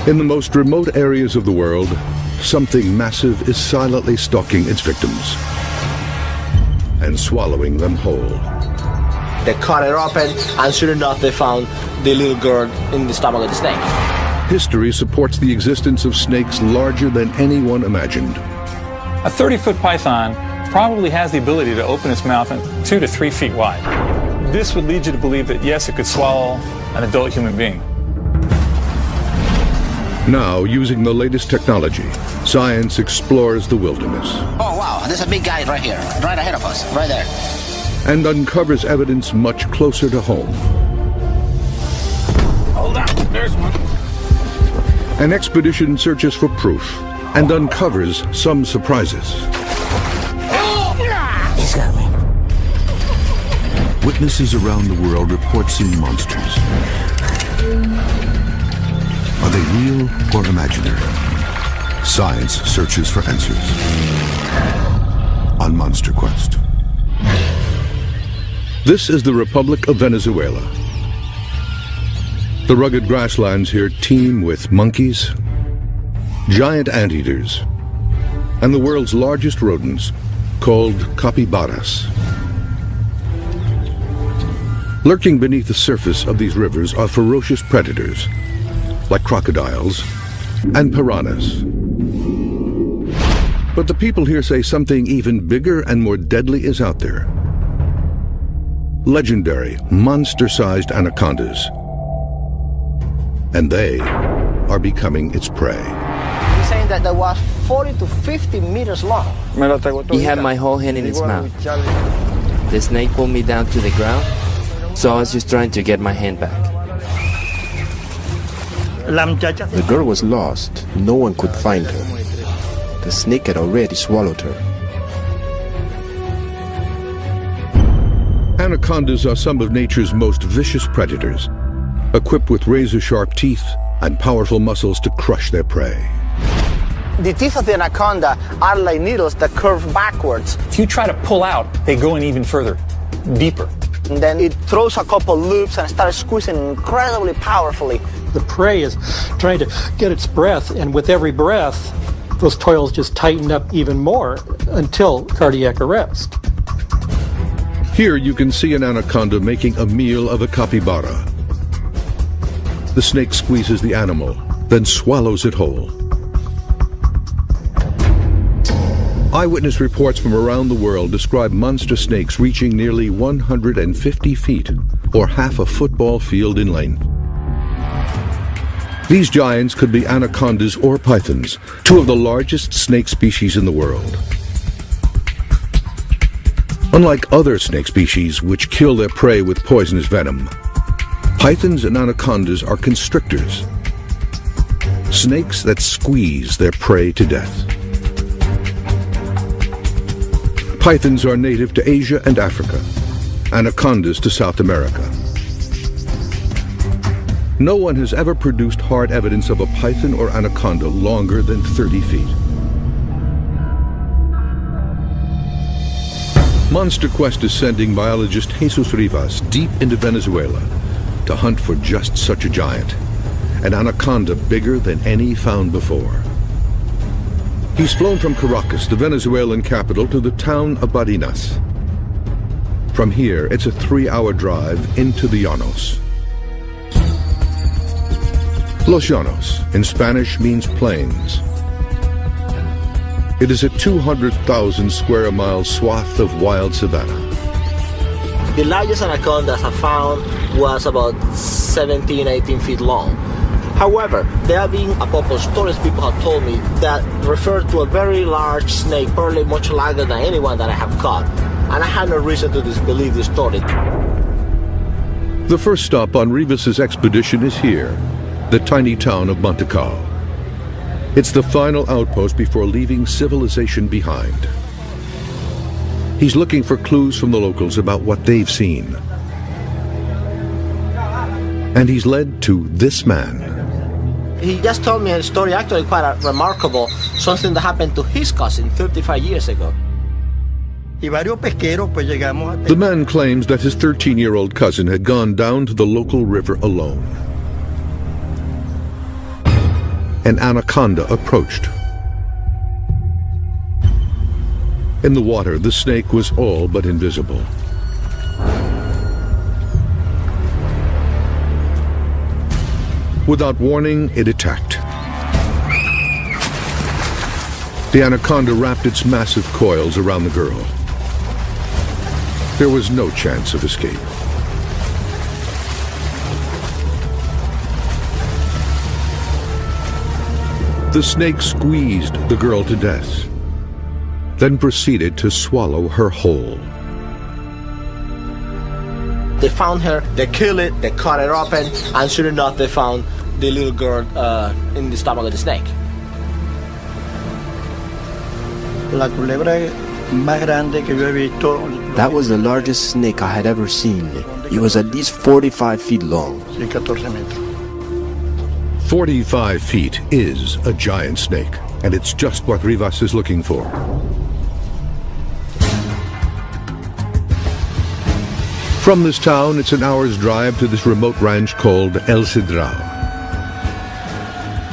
In the most remote areas of the world, something massive is silently stalking its victims and swallowing them whole. They cut it open, and soon enough they found the little girl in the stomach of the snake. History supports the existence of snakes larger than anyone imagined. A 30-foot python probably has the ability to open its mouth 2 to 3 feet wide. This would lead you to believe that, yes, it could swallow an adult human being. Now, using the latest technology, science explores the wilderness. Oh, wow, there's a big guy right here, right ahead of us, right there. And uncovers evidence much closer to home. Hold on, there's one. An expedition searches for proof and uncovers some surprises. He's got me. Witnesses around the world report seeing monsters. Are they real or imaginary? Science searches for answers on Monster Quest. This is the Republic of Venezuela. The rugged grasslands here teem with monkeys, giant anteaters, and the world's largest rodents, called capybaras. Lurking beneath the surface of these rivers are ferocious predators, like crocodiles and piranhas. But the people here say something even bigger and more deadly is out there. Legendary, monster-sized anacondas. And they are becoming its prey. He's saying that there was 40 to 50 meters long. He had my whole hand in his mouth. The snake pulled me down to the ground, so I was just trying to get my hand back. The girl was lost. No one could find her. The snake had already swallowed her. Anacondas are some of nature's most vicious predators, equipped with razor-sharp teeth and powerful muscles to crush their prey. The teeth of the anaconda are like needles that curve backwards. If you try to pull out, they go in even further, deeper. And then it throws a couple loops and starts squeezing incredibly powerfully. The prey is trying to get its breath, and with every breath, those toils just tighten up even more until cardiac arrest. Here you can see an anaconda making a meal of a capybara. The snake squeezes the animal, then swallows it whole. Eyewitness reports from around the world describe monster snakes reaching nearly 150 feet, or half a football field in length. These giants could be anacondas or pythons, two of the largest snake species in the world. Unlike other snake species, which kill their prey with poisonous venom, pythons and anacondas are constrictors, snakes that squeeze their prey to death. Pythons are native to Asia and Africa, anacondas to South America. No one has ever produced hard evidence of a python or anaconda longer than 30 feet. Monster Quest is sending biologist Jesus Rivas deep into Venezuela to hunt for just such a giant, an anaconda bigger than any found before. He's flown from Caracas, the Venezuelan capital, to the town of Barinas. From here, it's a 3-hour drive into the Llanos. Los Llanos, in Spanish, means plains. It is a 200,000 square mile swath of wild savanna. The largest anacondas I found was about 17, 18 feet long. However, there have been a couple of stories people have told me that refer to a very large snake, probably much larger than anyone that I have caught. And I had no reason to disbelieve this story. The first stop on Rivas's expedition is here, the tiny town of Montecao. It's the final outpost before leaving civilization behind. He's looking for clues from the locals about what they've seen. And he's led to this man. He just told me a story, actually quite remarkable, something that happened to his cousin 35 years ago. The man claims that his 13-year-old cousin had gone down to the local river alone. an anaconda approached. In the water, the snake was all but invisible. Without warning, it attacked. The anaconda wrapped its massive coils around the girl. There was no chance of escape. The snake squeezed the girl to death, then proceeded to swallow her whole. They found her, they killed it, they cut it open, and sure enough they found the little girl in the stomach of the snake. That was the largest snake I had ever seen. It was at least 45 feet long. 45 feet is a giant snake, and it's just what Rivas is looking for. From this town, it's an hour's drive to this remote ranch called El Cedral.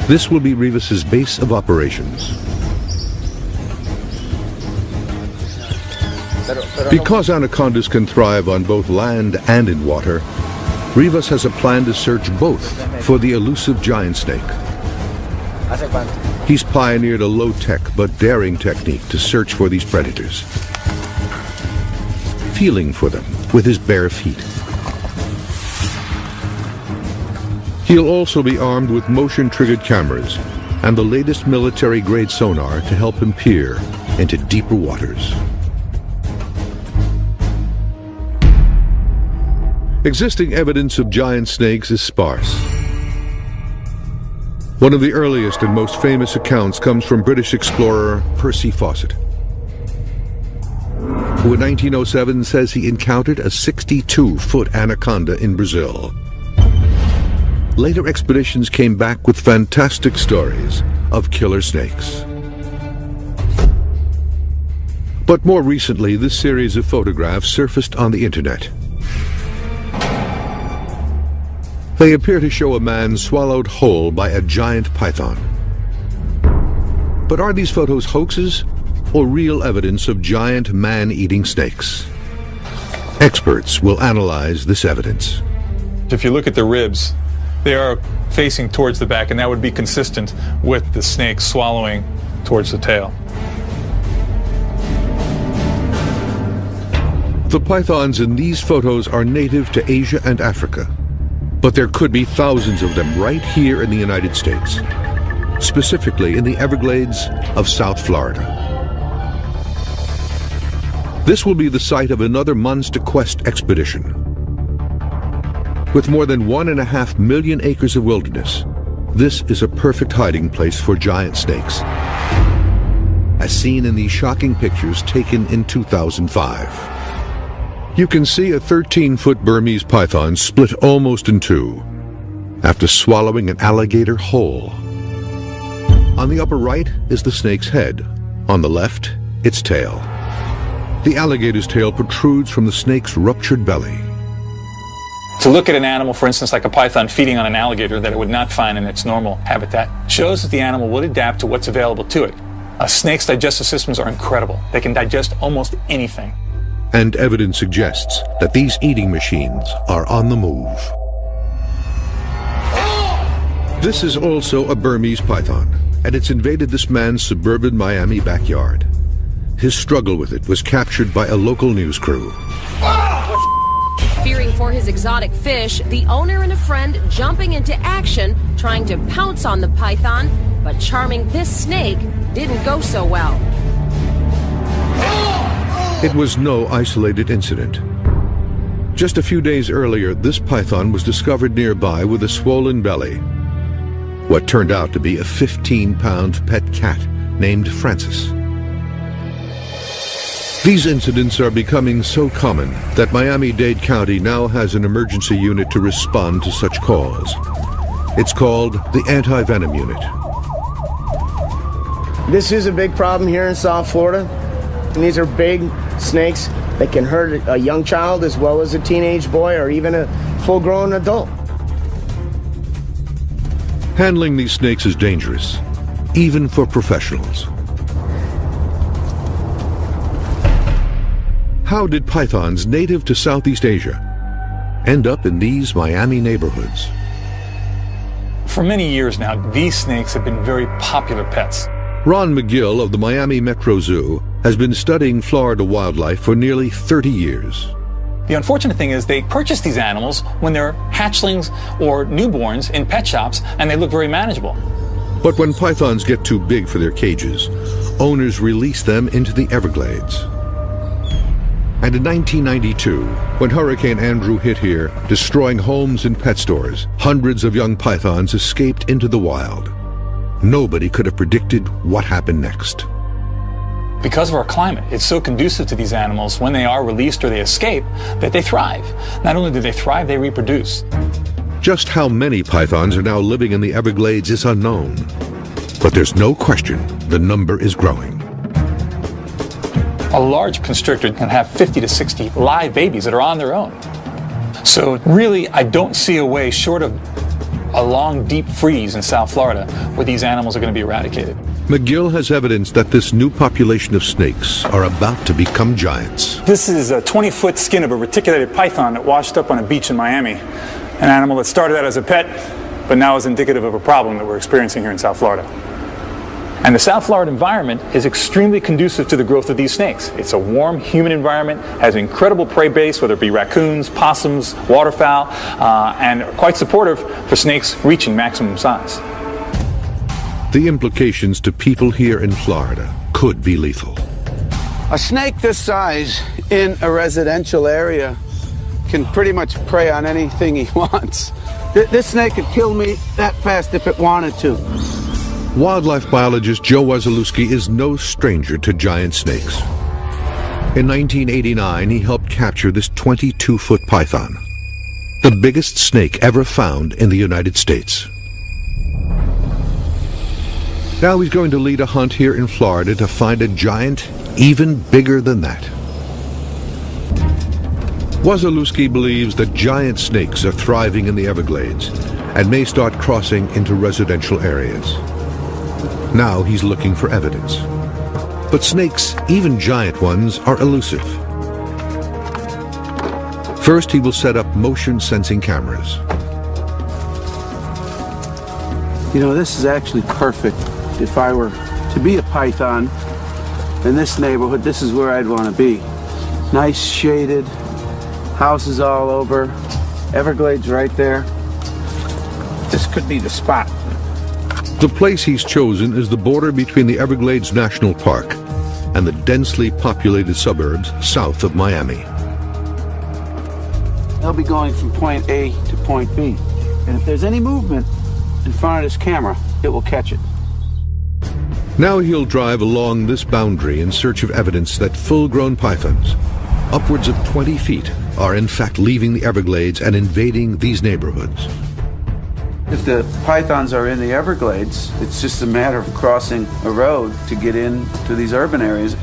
This will be Rivas's base of operations. Because anacondas can thrive on both land and in water, Rivas has a plan to search both for the elusive giant snake. He's pioneered a low-tech but daring technique to search for these predators, feeling for them with his bare feet. He'll also be armed with motion-triggered cameras and the latest military-grade sonar to help him peer into deeper waters. Existing evidence of giant snakes is sparse. One of the earliest and most famous accounts comes from British explorer Percy Fawcett, who in 1907 says he encountered a 62-foot anaconda in Brazil. Later expeditions came back with fantastic stories of killer snakes. But more recently, this series of photographs surfaced on the internet. They appear to show a man swallowed whole by a giant python. But are these photos hoaxes or real evidence of giant man-eating snakes? Experts will analyze this evidence. If you look at the ribs, they are facing towards the back, and that would be consistent with the snake swallowing towards the tail. The pythons in these photos are native to Asia and Africa, but there could be thousands of them right here in the United States, specifically in the Everglades of South Florida. This will be the site of another monster quest expedition. With more than 1.5 million acres of wilderness, this is a perfect hiding place for giant snakes, as seen in these shocking pictures taken in 2005. You can see a 13-foot Burmese python split almost in two after swallowing an alligator whole. On the upper right is the snake's head. On the left, its tail. The alligator's tail protrudes from the snake's ruptured belly. To look at an animal, for instance, like a python feeding on an alligator that it would not find in its normal habitat, shows that the animal would adapt to what's available to it. A snake's digestive systems are incredible. They can digest almost anything. And evidence suggests that these eating machines are on the move. This is also a Burmese python, and it's invaded this man's suburban Miami backyard. His struggle with it was captured by a local news crew. Fearing for his exotic fish, the owner and a friend jumping into action, trying to pounce on the python, but charming this snake didn't go so well. It was no isolated incident. Just a few days earlier, this python was discovered nearby with a swollen belly. What turned out to be a 15-pound pet cat named Francis. These incidents are becoming so common that Miami-Dade County now has an emergency unit to respond to such calls. It's called the Anti-Venom Unit. This is a big problem here in South Florida. And these are big snakes that can hurt a young child as well as a teenage boy or even a full-grown adult. Handling these snakes is dangerous, even for professionals. How did pythons native to Southeast Asia end up in these Miami neighborhoods? For many years now, these snakes have been very popular pets. Ron McGill of the Miami Metro Zoo has been studying Florida wildlife for nearly 30 years. The unfortunate thing is they purchase these animals when they're hatchlings or newborns in pet shops, and they look very manageable. But when pythons get too big for their cages, owners release them into the Everglades. And in 1992, when Hurricane Andrew hit here, destroying homes and pet stores, hundreds of young pythons escaped into the wild. Nobody could have predicted what happened next. Because of our climate, it's so conducive to these animals when they are released or they escape that they thrive. Not only do they thrive, they reproduce. Just how many pythons are now living in the Everglades is unknown. But there's no question the number is growing. A large constrictor can have 50 to 60 live babies that are on their own. So really, I don't see a way short of a long, deep freeze in South Florida where these animals are going to be eradicated. McGill has evidence that this new population of snakes are about to become giants. This is a 20-foot skin of a reticulated python that washed up on a beach in Miami. An animal that started out as a pet, but now is indicative of a problem that we're experiencing here in South Florida. And the South Florida environment is extremely conducive to the growth of these snakes. It's a warm, humid environment, has an incredible prey base, whether it be raccoons, possums, waterfowl, and quite supportive for snakes reaching maximum size. The implications to people here in Florida could be lethal. A snake this size in a residential area can pretty much prey on anything he wants. This snake could kill me that fast if it wanted to. Wildlife biologist Joe Wasilewski is no stranger to giant snakes. In 1989, he helped capture this 22-foot python, the biggest snake ever found in the United States. Now he's going to lead a hunt here in Florida to find a giant even bigger than that. Wasilewski believes that giant snakes are thriving in the Everglades and may start crossing into residential areas. Now he's looking for evidence. But snakes, even giant ones, are elusive. First, he will set up motion-sensing cameras. You know, this is actually perfect. If I were to be a python in this neighborhood, this is where I'd want to be. Nice shaded, houses all over, Everglades right there. This could be the spot. The place he's chosen is the border between the Everglades National Park and the densely populated suburbs south of Miami. They'll be going from point A to point B. And if there's any movement in front of this camera, it will catch it. Now he'll drive along this boundary in search of evidence that full-grown pythons, upwards of 20 feet, are in fact leaving the Everglades and invading these neighborhoods. If the pythons are in the Everglades, it's just a matter of crossing a road to get into these urban areas.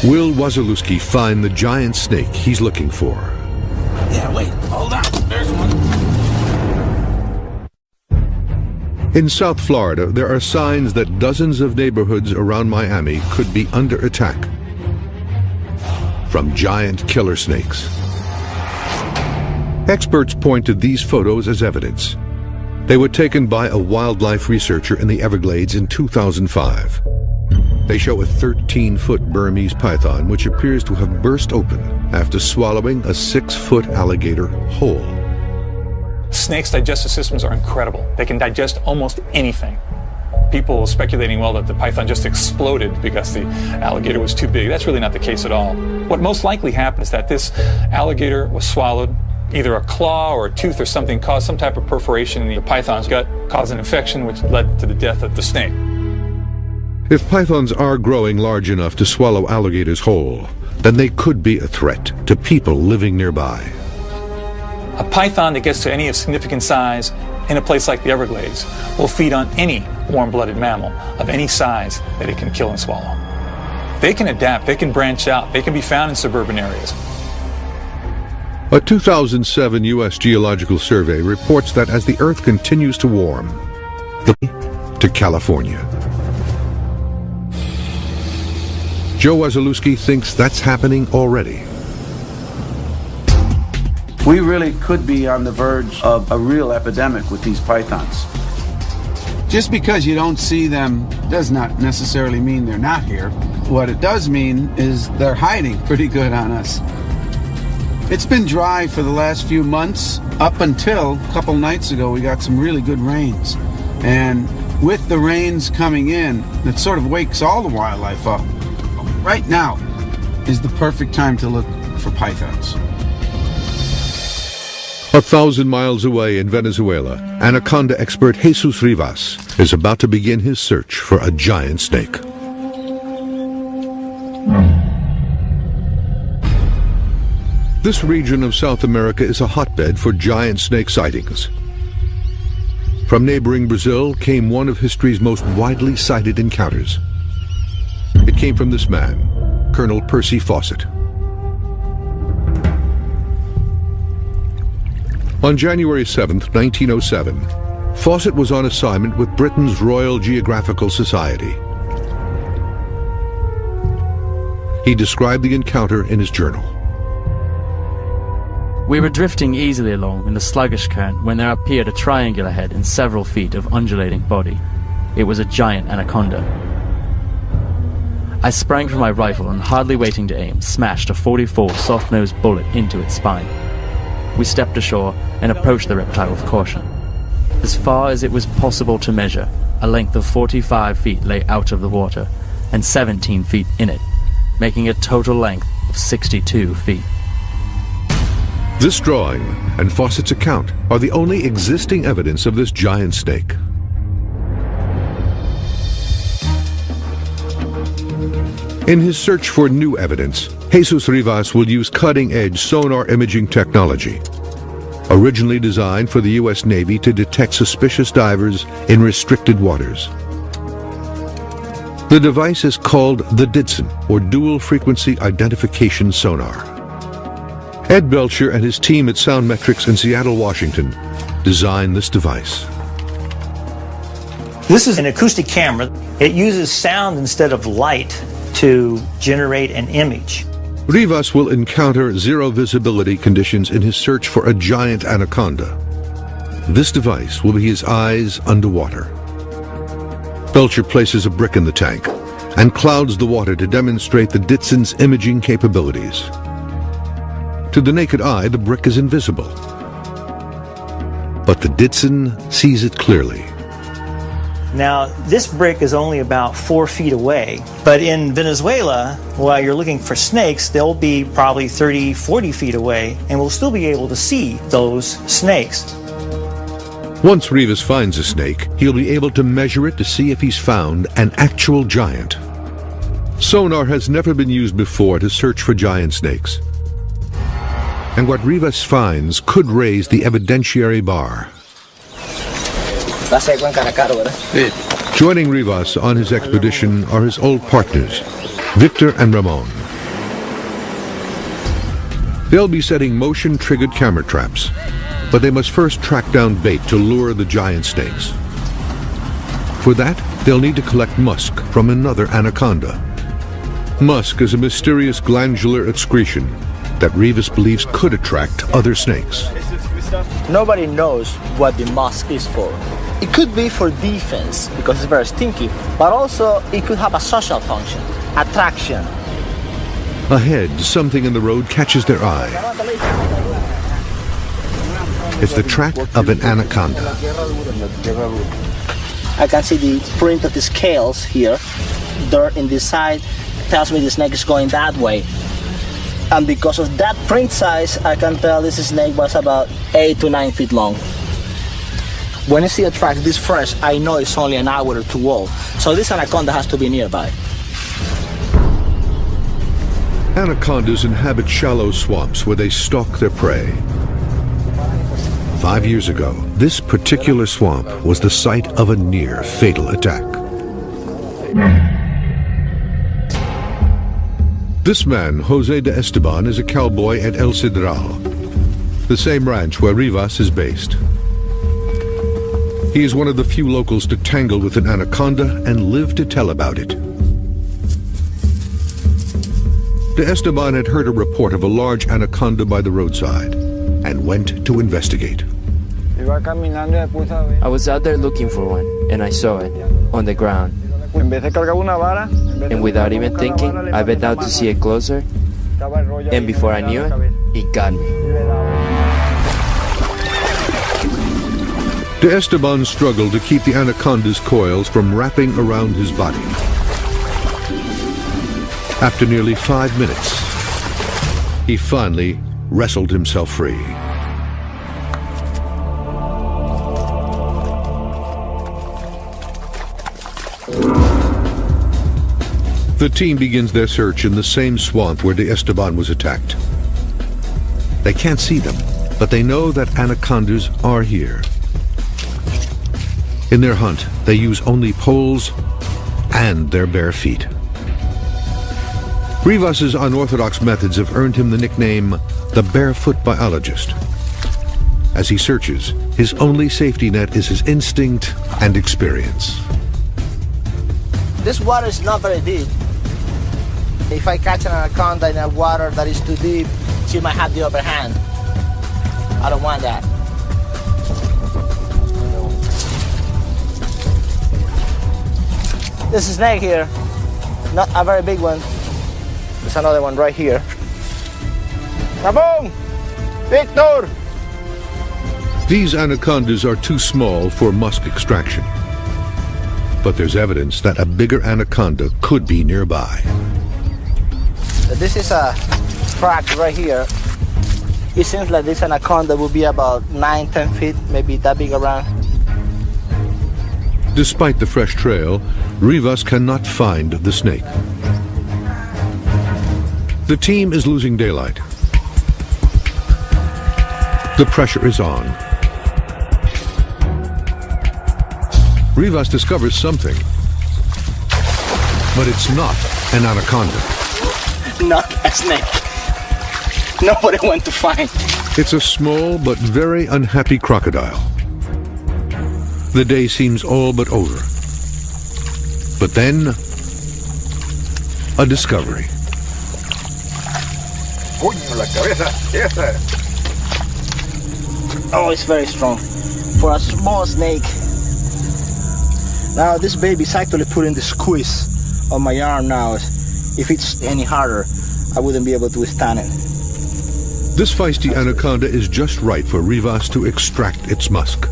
Will Wasilewski find the giant snake he's looking for? Yeah, wait, hold on. There's one. In South Florida, there are signs that dozens of neighborhoods around Miami could be under attack from giant killer snakes. Experts point to these photos as evidence. They were taken by a wildlife researcher in the Everglades in 2005. They show a 13-foot Burmese python which appears to have burst open after swallowing a 6-foot alligator whole. Snakes' digestive systems are incredible. They can digest almost anything. People are speculating, well, that the python just exploded because the alligator was too big. That's really not the case at all. What most likely happened is that this alligator was swallowed. Either a claw or a tooth or something caused some type of perforation in the python's gut, caused an infection which led to the death of the snake. If pythons are growing large enough to swallow alligators whole, then they could be a threat to people living nearby. A python that gets to any of significant size in a place like the Everglades will feed on any warm-blooded mammal of any size that it can kill and swallow. They can adapt, they can branch out, they can be found in suburban areas. A 2007 U.S. Geological Survey reports that as the Earth continues to warm, to California. Joe Wasilewski thinks that's happening already. We really could be on the verge of a real epidemic with these pythons. Just because you don't see them does not necessarily mean they're not here. What it does mean is they're hiding pretty good on us. It's been dry for the last few months, up until a couple nights ago we got some really good rains. And with the rains coming in, it sort of wakes all the wildlife up. Right now is the perfect time to look for pythons. 1,000 miles away in Venezuela, anaconda expert Jesus Rivas is about to begin his search for a giant snake. This region of South America is a hotbed for giant snake sightings. From neighboring Brazil came one of history's most widely cited encounters. It came from this man, Colonel Percy Fawcett. On January 7, 1907, Fawcett was on assignment with Britain's Royal Geographical Society. He described the encounter in his journal. We were drifting easily along in the sluggish current when there appeared a triangular head and several feet of undulating body. It was a giant anaconda. I sprang from my rifle and, hardly waiting to aim, smashed a .44 soft-nosed bullet into its spine. We stepped ashore and approached the reptile with caution. As far as it was possible to measure, a length of 45 feet lay out of the water, and 17 feet in it, making a total length of 62 feet. This drawing and Fawcett's account are the only existing evidence of this giant snake. In his search for new evidence, Jesus Rivas will use cutting-edge sonar imaging technology, originally designed for the U.S. Navy to detect suspicious divers in restricted waters. The device is called the DIDSON, or Dual Frequency Identification Sonar. Ed Belcher and his team at Soundmetrics in Seattle, Washington, designed this device. This is an acoustic camera. It uses sound instead of light to generate an image. Rivas will encounter zero visibility conditions in his search for a giant anaconda. This device will be his eyes underwater. Belcher places a brick in the tank and clouds the water to demonstrate the DIDSON's imaging capabilities. To the naked eye, the brick is invisible, but the DIDSON sees it clearly. Now, this brick is only about 4 feet away, but in Venezuela, while you're looking for snakes, they'll be probably 30, 40 feet away, and we'll still be able to see those snakes. Once Rivas finds a snake, he'll be able to measure it to see if he's found an actual giant. Sonar has never been used before to search for giant snakes, and what Rivas finds could raise the evidentiary bar. Joining Rivas on his expedition are his old partners, Victor and Ramon. They'll be setting motion-triggered camera traps, but they must first track down bait to lure the giant snakes. For that, they'll need to collect musk from another anaconda. Musk is a mysterious glandular excretion that Rivas believes could attract other snakes. Nobody knows what the musk is for. It could be for defense, because it's very stinky, but also it could have a social function, attraction. Ahead, something in the road catches their eye. It's the track of an anaconda. I can see the print of the scales here. Dirt in this side tells me the snake is going that way. And because of that print size, I can tell this snake was about 8 to 9 feet long. When I see a track this fresh, I know it's only an hour or two old. So this anaconda has to be nearby. Anacondas inhabit shallow swamps where they stalk their prey. 5 years ago, this particular swamp was the site of a near fatal attack. This man, Jose de Esteban, is a cowboy at El Cedral. the same ranch where Rivas is based. He is one of the few locals to tangle with an anaconda and live to tell about it. De Esteban had heard a report of a large anaconda by the roadside and went to investigate. I was out there looking for one, and I saw it on the ground. And without even thinking, I bent out to see it closer, and before I knew it, it got me. De Esteban struggled to keep the anaconda's coils from wrapping around his body. After nearly 5 minutes, he finally wrestled himself free. The team begins their search in the same swamp where De Esteban was attacked. They can't see them, but they know that anacondas are here. In their hunt, they use only poles and their bare feet. Rivas's unorthodox methods have earned him the nickname the Barefoot Biologist. As he searches, his only safety net is his instinct and experience. This water is not very deep. If I catch an anaconda in a water that is too deep, she might have the upper hand. I don't want that. This is a snake here, not a very big one. There's another one right here. Rabong! Victor! These anacondas are too small for musk extraction. But there's evidence that a bigger anaconda could be nearby. This is a crack right here. It seems like this anaconda will be about 9-10 feet, maybe that big around. Despite the fresh trail, Rivas cannot find the snake. The team is losing daylight. The pressure is on. Rivas discovers something, but it's not an anaconda. Not a snake. Nobody went to find. It's a small but very unhappy crocodile. The day seems all but over. But then, a discovery. Oh, it's very strong. For a small snake. Now this baby's actually putting the squeeze on my arm now. If it's any harder, I wouldn't be able to withstand it. This feisty anaconda is just right for Rivas to extract its musk.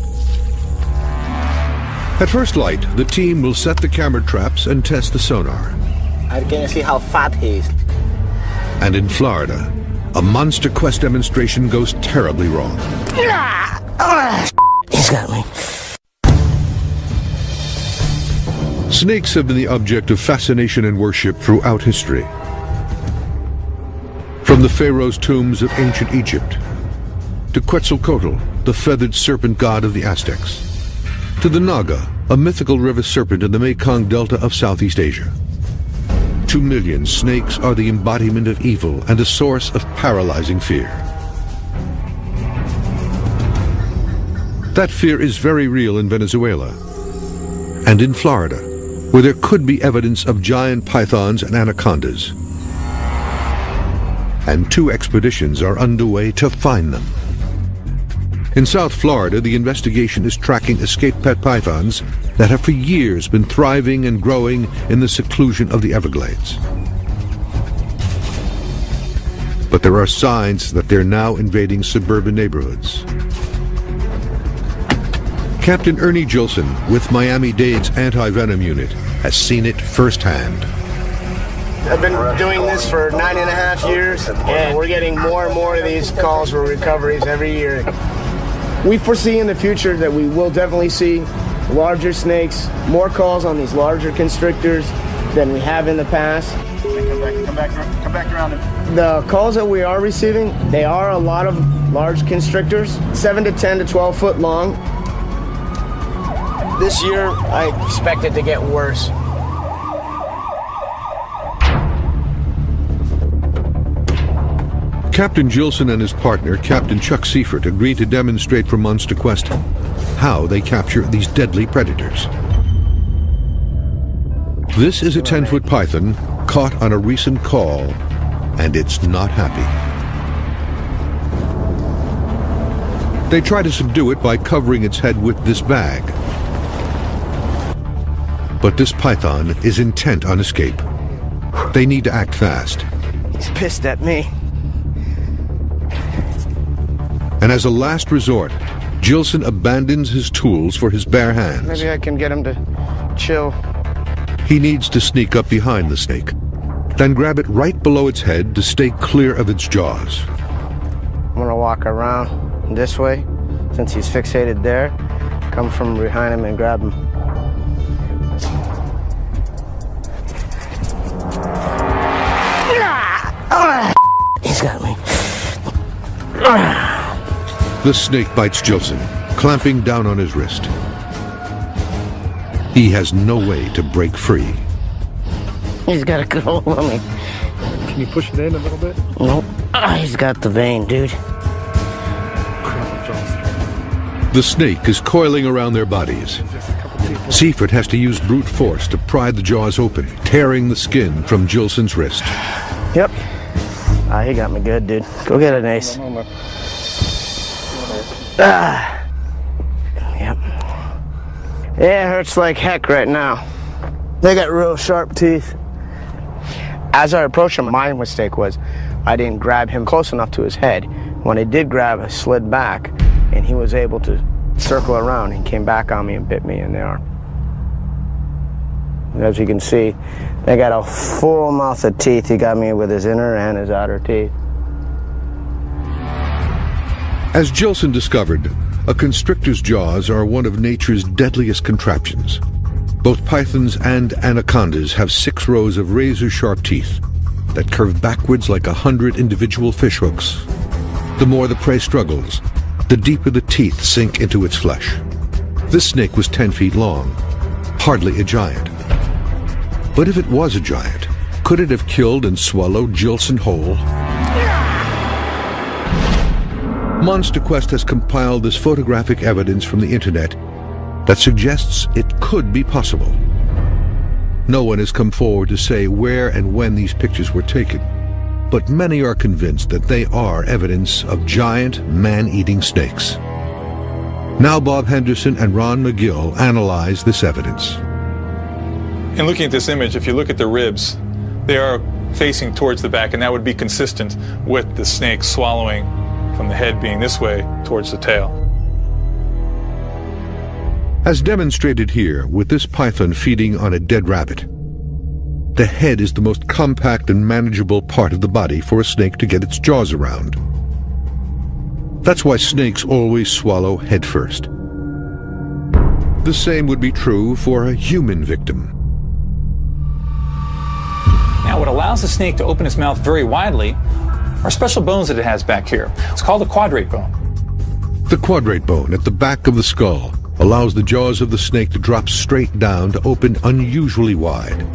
At first light, the team will set the camera traps and test the sonar. I can see how fat he is. And in Florida, a monster quest demonstration goes terribly wrong. He's got me. Snakes have been the object of fascination and worship throughout history. From the pharaoh's tombs of ancient Egypt, to Quetzalcoatl, the feathered serpent god of the Aztecs, to the Naga, a mythical river serpent in the Mekong Delta of Southeast Asia. To millions, snakes are the embodiment of evil and a source of paralyzing fear. That fear is very real in Venezuela and in Florida, where there could be evidence of giant pythons and anacondas. And 2 expeditions are underway to find them. In South Florida, the investigation is tracking escaped pet pythons that have for years been thriving and growing in the seclusion of the Everglades. But there are signs that they're now invading suburban neighborhoods. Captain Ernie Gilson with Miami-Dade's anti-venom unit has seen it firsthand. I've been doing this for 9.5 years, and we're getting more and more of these calls for recoveries every year. We foresee in the future that we will definitely see larger snakes, more calls on these larger constrictors than we have in the past. Come back around. The calls that we are receiving, they are a lot of large constrictors, 7 to 10 to 12 foot long. This year, I expect it to get worse. Captain Gilson and his partner, Captain Chuck Seifert, agreed to demonstrate for Monster Quest how they capture these deadly predators. This is a 10-foot python caught on a recent call, and it's not happy. They try to subdue it by covering its head with this bag. But this python is intent on escape. They need to act fast. He's pissed at me. And as a last resort, Gilson abandons his tools for his bare hands. Maybe I can get him to chill. He needs to sneak up behind the snake, then grab it right below its head to stay clear of its jaws. I'm gonna walk around this way, since he's fixated there. Come from behind him and grab him. He's got me. The snake bites Gilson, clamping down on his wrist. He has no way to break free. He's got a good hold on me. Can you push it in a little bit? Nope. He's got the vein, dude. The snake is coiling around their bodies. Seifert has to use brute force to pry the jaws open, tearing the skin from Gilson's wrist. Yep. He got me good, dude. Go get it, Ace. Yep. Yeah, it hurts like heck right now. They got real sharp teeth. As I approached him, my mistake was I didn't grab him close enough to his head. When I did grab, I slid back, and he was able to circle around. He came back on me and bit me in the arm. As you can see, they got a full mouth of teeth. He got me with his inner and his outer teeth. As Gilson discovered, a constrictor's jaws are one of nature's deadliest contraptions. Both pythons and anacondas have 6 rows of razor-sharp teeth that curve backwards like 100 individual fishhooks. The more the prey struggles, the deeper the teeth sink into its flesh. This snake was 10 feet long, hardly a giant. But if it was a giant, could it have killed and swallowed Gilson whole? Monster Quest has compiled this photographic evidence from the internet that suggests it could be possible. No one has come forward to say where and when these pictures were taken, but many are convinced that they are evidence of giant man-eating snakes. Now Bob Henderson and Ron McGill analyze this evidence. In looking at this image, if you look at the ribs, they are facing towards the back, and that would be consistent with the snake swallowing from the head being this way towards the tail. As demonstrated here with this python feeding on a dead rabbit, the head is the most compact and manageable part of the body for a snake to get its jaws around. That's why snakes always swallow head first. The same would be true for a human victim. Now, what allows the snake to open its mouth very widely are special bones that it has back here. It's called the quadrate bone. The quadrate bone at the back of the skull allows the jaws of the snake to drop straight down to open unusually wide.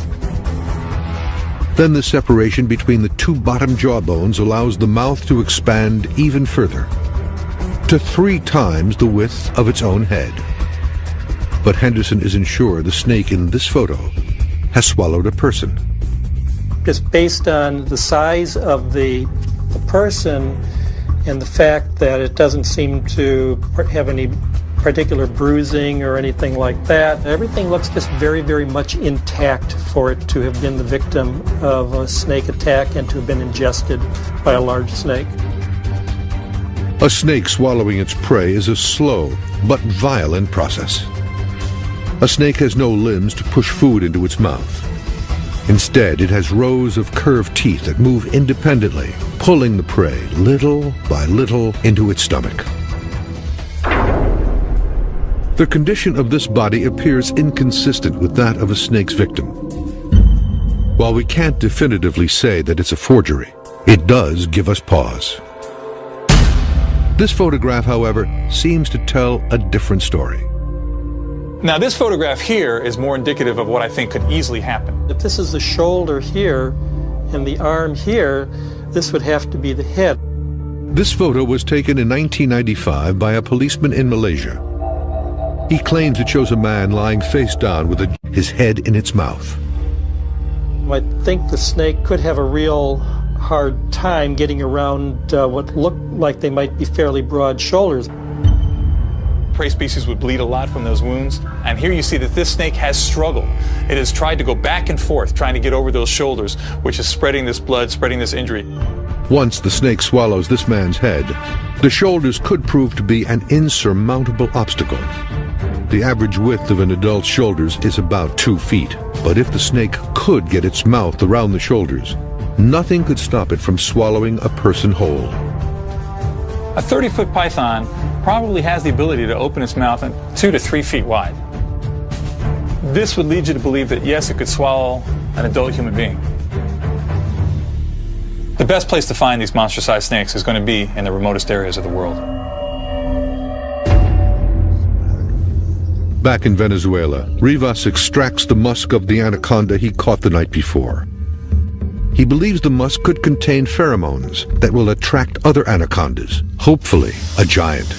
Then the separation between the 2 bottom jaw bones allows the mouth to expand even further, to 3 times the width of its own head. But Henderson isn't sure the snake in this photo has swallowed a person. Just based on the size of the person and the fact that it doesn't seem to have any particular bruising or anything like that, everything looks just very, very much intact for it to have been the victim of a snake attack and to have been ingested by a large snake. A snake swallowing its prey is a slow but violent process. A snake has no limbs to push food into its mouth. Instead, it has rows of curved teeth that move independently, pulling the prey little by little into its stomach. The condition of this body appears inconsistent with that of a snake's victim. While we can't definitively say that it's a forgery, it does give us pause. This photograph, however, seems to tell a different story. Now, this photograph here is more indicative of what I think could easily happen. If this is the shoulder here and the arm here, this would have to be the head. This photo was taken in 1995 by a policeman in Malaysia. He claims it shows a man lying face down with his head in its mouth. I think the snake could have a real hard time getting around what looked like they might be fairly broad shoulders. Prey species would bleed a lot from those wounds, and here you see that this snake has struggled. It has tried to go back and forth, trying to get over those shoulders, which is spreading this blood, spreading this injury. Once the snake swallows this man's head, the shoulders could prove to be an insurmountable obstacle. The average width of an adult's shoulders is about 2 feet, but if the snake could get its mouth around the shoulders, nothing could stop it from swallowing a person whole. A 30-foot python probably has the ability to open its mouth 2 to 3 feet wide. This would lead you to believe that, yes, it could swallow an adult human being. The best place to find these monster-sized snakes is going to be in the remotest areas of the world. Back in Venezuela, Rivas extracts the musk of the anaconda he caught the night before. He believes the musk could contain pheromones that will attract other anacondas, hopefully a giant.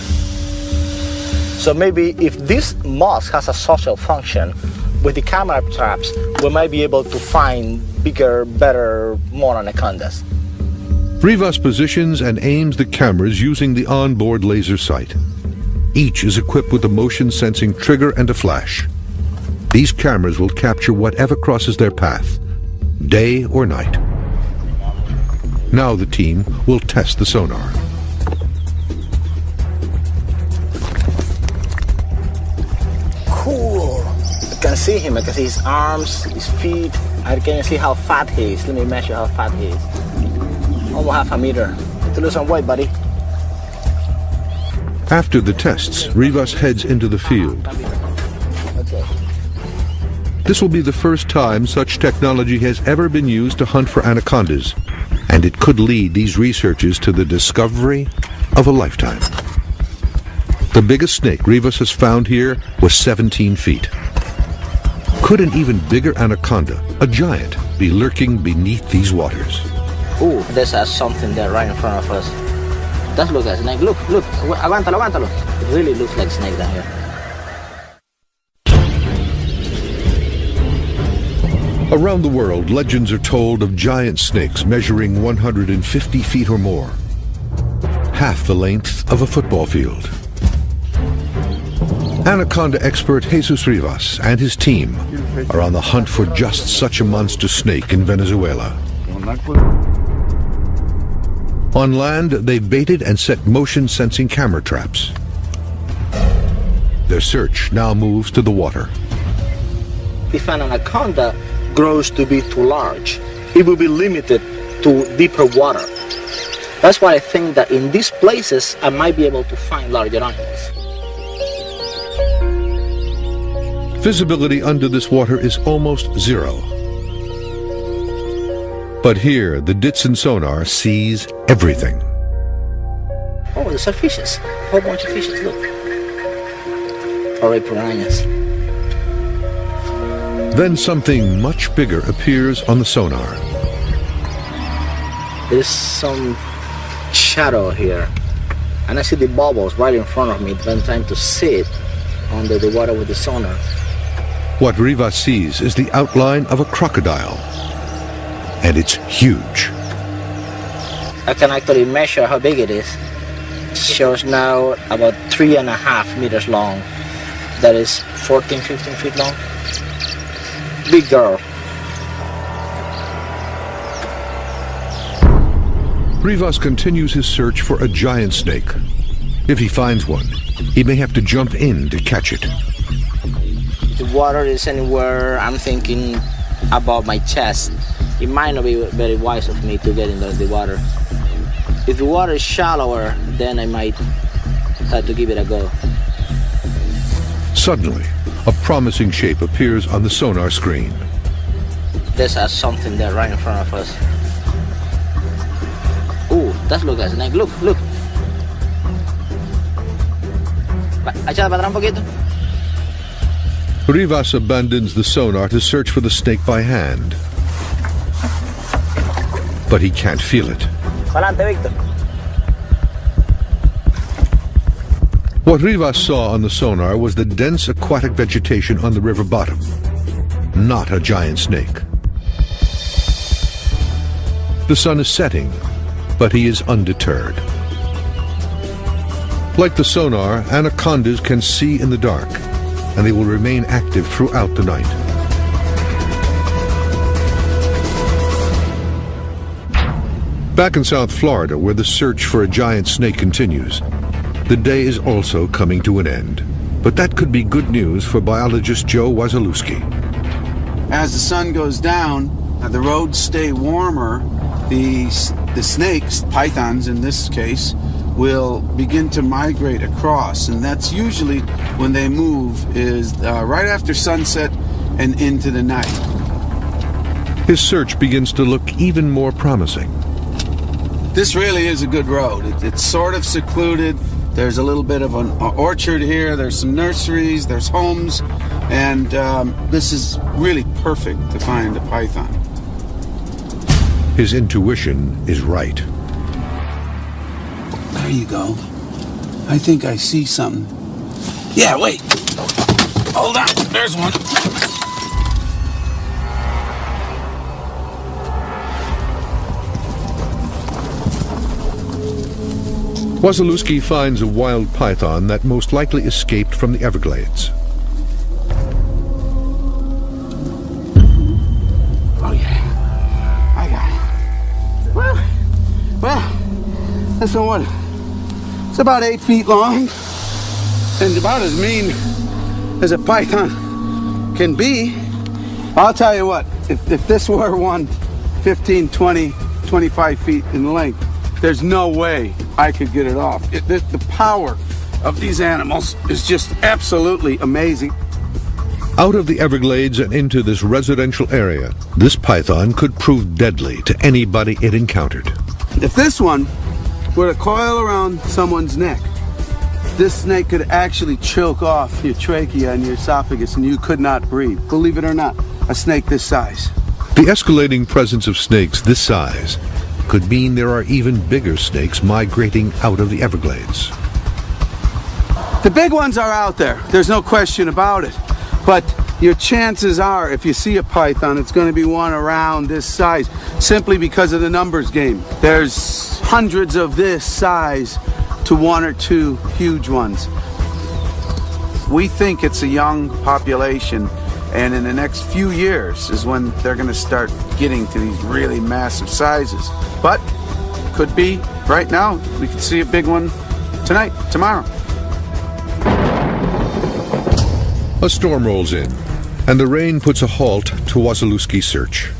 So maybe if this musk has a social function, with the camera traps, we might be able to find bigger, better, more anacondas. Rivas positions and aims the cameras using the onboard laser sight. Each is equipped with a motion-sensing trigger and a flash. These cameras will capture whatever crosses their path, day or night. Now the team will test the sonar. Cool. I can see him. I can see his arms, his feet. I can see how fat he is. Let me measure how fat he is. Almost half a meter. To lose some weight, buddy. After the tests, Rivas heads into the field. Okay. This will be the first time such technology has ever been used to hunt for anacondas, and it could lead these researchers to the discovery of a lifetime. The biggest snake Rivas has found here was 17 feet. Could an even bigger anaconda, a giant, be lurking beneath these waters? Ooh, there's something there right in front of us. That looks like a snake. Look. Aguántalo, aguántalo. It really looks like a snake down here. Around the world, legends are told of giant snakes measuring 150 feet or more, half the length of a football field. Anaconda expert Jesus Rivas and his team are on the hunt for just such a monster snake in Venezuela. On land, they've baited and set motion-sensing camera traps. Their search now moves to the water. If an anaconda grows to be too large, it will be limited to deeper water. That's why I think that in these places, I might be able to find larger animals. Visibility under this water is almost zero. But here, the Ditson sonar sees everything. Oh, there's some fishes. A whole bunch of fishes, look. Or piranhas. Then something much bigger appears on the sonar. There's some shadow here. And I see the bubbles right in front of me, but I'm trying to see it under the water with the sonar. What Rivas sees is the outline of a crocodile. And it's huge. I can actually measure how big it is. It shows now about 3.5 meters long. That is 14, 15 feet long. Big girl. Rivas continues his search for a giant snake. If he finds one, he may have to jump in to catch it. The water is anywhere, I'm thinking, above my chest. It might not be very wise of me to get into the water. If the water is shallower, then I might have to give it a go. Suddenly, a promising shape appears on the sonar screen. There's something there right in front of us. Ooh, that looks like a snake. Look. Échale para atrás un poquito. Rivas abandons the sonar to search for the snake by hand. But he can't feel it. Adelante, Víctor. What Rivas saw on the sonar was the dense aquatic vegetation on the river bottom, not a giant snake. The sun is setting, but he is undeterred. Like the sonar, anacondas can see in the dark, and they will remain active throughout the night. Back in South Florida, where the search for a giant snake continues, the day is also coming to an end. But that could be good news for biologist Joe Wasilewski. As the sun goes down, the roads stay warmer, the snakes, pythons in this case, will begin to migrate across, and that's usually when they move is right after sunset and into the night. His search begins to look even more promising. This really is a good road. It's sort of secluded. There's a little bit of an orchard here. There's some nurseries, there's homes, and this is really perfect to find a python. His intuition is right. There you go. I think I see something. Yeah, wait. Hold on. There's one. Wasilewski finds a wild python that most likely escaped from the Everglades. Oh yeah, I got it. Well, that's the one. It's about 8 feet long and about as mean as a python can be. I'll tell you what, if this were one 15, 20, 25 feet in length, there's no way I could get it off. The power of these animals is just absolutely amazing. Out of the Everglades and into this residential area, this python could prove deadly to anybody it encountered. If this one were to coil around someone's neck, this snake could actually choke off your trachea and your esophagus and you could not breathe. Believe it or not, a snake this size. The escalating presence of snakes this size could mean there are even bigger snakes migrating out of the Everglades. The big ones are out there, there's no question about it. But your chances are, if you see a python, it's going to be one around this size, simply because of the numbers game. There's hundreds of this size to one or two huge ones. We think it's a young population, and in the next few years is when they're going to start getting to these really massive sizes. But could be right now. We could see a big one tonight, tomorrow. A storm rolls in, and the rain puts a halt to Wasilewski's search.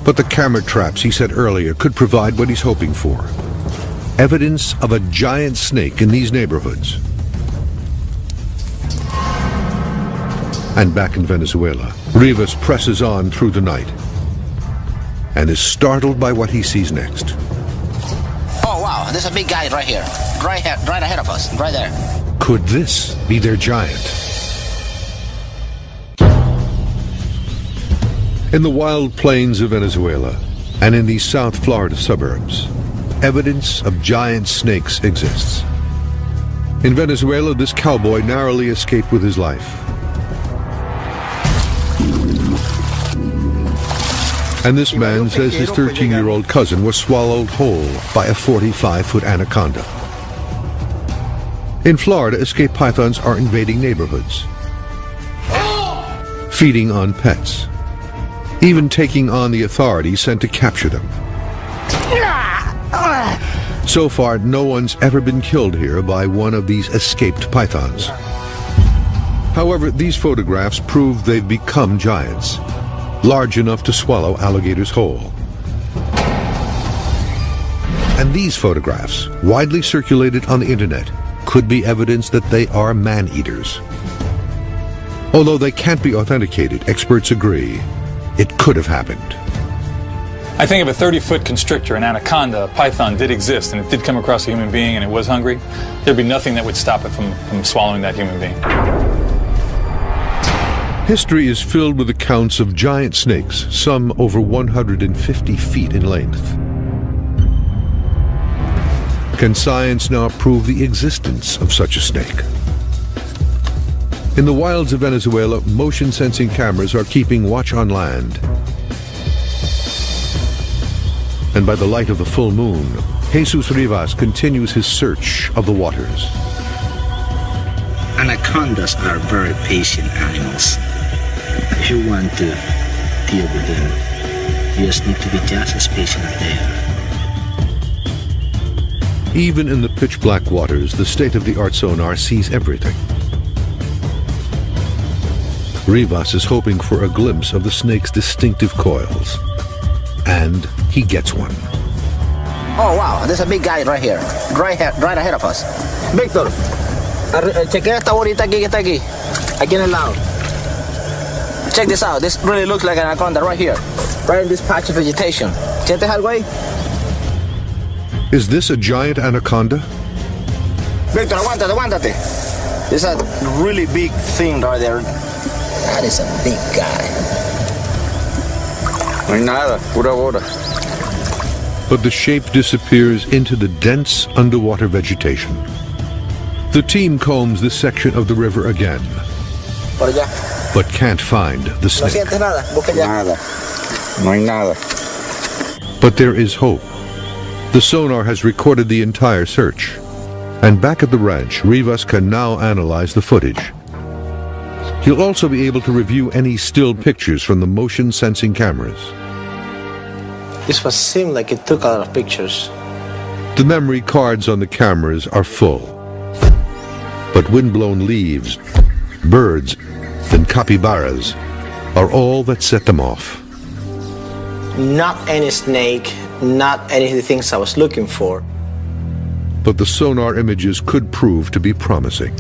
But the camera traps he set earlier could provide what he's hoping for: evidence of a giant snake in these neighborhoods. And back in Venezuela, Rivas presses on through the night and is startled by what he sees next. Oh wow, there's a big guy right here. Right ahead of us, right there. Could this be their giant? In the wild plains of Venezuela and in these South Florida suburbs, evidence of giant snakes exists. In Venezuela, this cowboy narrowly escaped with his life. And this man says his 13-year-old cousin was swallowed whole by a 45-foot anaconda. In Florida, escaped pythons are invading neighborhoods, feeding on pets, even taking on the authorities sent to capture them. So far, no one's ever been killed here by one of these escaped pythons. However, these photographs prove they've become giants, large enough to swallow alligators whole. And these photographs, widely circulated on the internet, could be evidence that they are man-eaters. Although they can't be authenticated, experts agree it could have happened. I think if a 30-foot constrictor, an anaconda, a python did exist, and it did come across a human being and it was hungry, there'd be nothing that would stop it from swallowing that human being. History is filled with accounts of giant snakes, some over 150 feet in length. Can science now prove the existence of such a snake? In the wilds of Venezuela, motion-sensing cameras are keeping watch on land. And by the light of the full moon, Jesus Rivas continues his search of the waters. Anacondas are very patient animals. If you want to deal with them, you just need to be just as patient as they are. Even in the pitch-black waters, the state-of-the-art sonar sees everything. Rivas is hoping for a glimpse of the snake's distinctive coils. And he gets one. Oh wow, there's a big guy right here. Right ahead of us. Víctor, chequea esta bolita aquí que está aquí. Aquí en el lado. Check this out. This really looks like an anaconda right here. Right in this patch of vegetation. ¿Sientes algo ahí? Is this a giant anaconda? Víctor, aguántate. There's a really big thing right there. That is a big guy. No hay nada, pura bola. But the shape disappears into the dense underwater vegetation. The team combs this section of the river again, Por allá. but can't find the No snake. sientes nada, busca allá. Nada. No hay nada. But there is hope. The sonar has recorded the entire search. And back at the ranch, Rivas can now analyze the footage. He'll also be able to review any still pictures from the motion-sensing cameras. This was seemed like it took a lot of pictures. The memory cards on the cameras are full. But windblown leaves, birds, and capybaras are all that set them off. Not any snake, not any of the things I was looking for. But the sonar images could prove to be promising.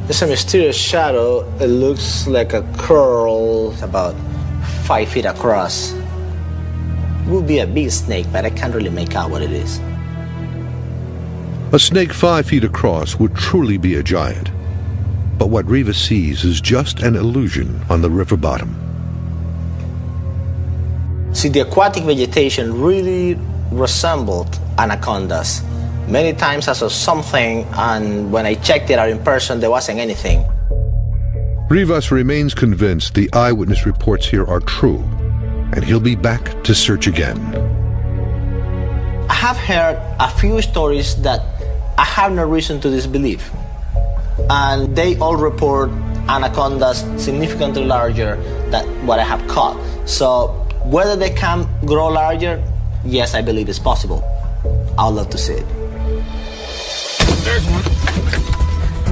There's a mysterious shadow. It looks like a curl about 5 feet across. It would be a big snake, but I can't really make out what it is. A snake 5 feet across would truly be a giant. But what Rivas sees is just an illusion on the river bottom. See, the aquatic vegetation really resembled anacondas. Many times I saw something, and when I checked it out in person, there wasn't anything. Rivas remains convinced the eyewitness reports here are true, and he'll be back to search again. I have heard a few stories that I have no reason to disbelieve, and they all report anacondas significantly larger than what I have caught. So whether they can grow larger, yes, I believe it's possible. I'd love to see it.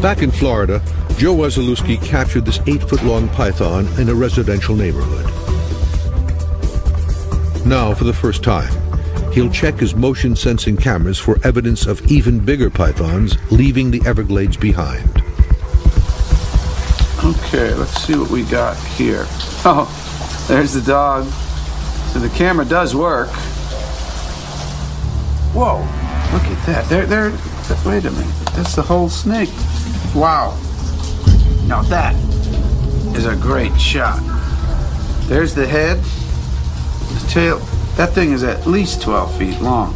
Back in Florida, Joe Wasilewski captured this 8-foot-long python in a residential neighborhood. Now, for the first time, he'll check his motion-sensing cameras for evidence of even bigger pythons leaving the Everglades behind. Okay, let's see what we got here. Oh, there's the dog. So the camera does work. Whoa, look at that. Wait a minute. That's the whole snake. Wow. Now that is a great shot. There's the head, the tail. That thing is at least 12 feet long.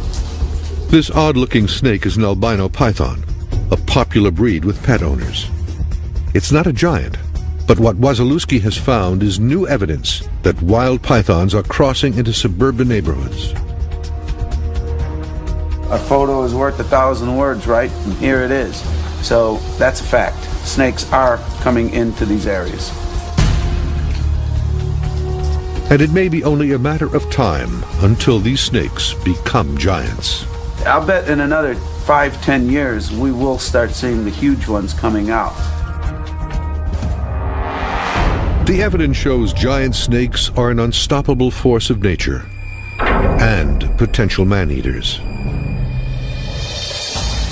This odd-looking snake is an albino python, a popular breed with pet owners. It's not a giant, but what Wasilewski has found is new evidence that wild pythons are crossing into suburban neighborhoods. A photo is worth 1,000 words, right? And here it is. So that's a fact. Snakes are coming into these areas. And it may be only a matter of time until these snakes become giants. I'll bet in another 5-10 years we will start seeing the huge ones coming out. The evidence shows giant snakes are an unstoppable force of nature and potential man-eaters.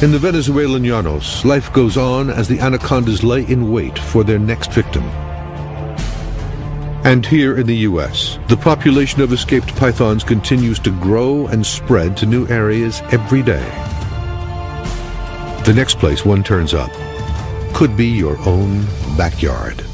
In the Venezuelan llanos, life goes on as the anacondas lay in wait for their next victim. And here in the U.S., the population of escaped pythons continues to grow and spread to new areas every day. The next place one turns up could be your own backyard.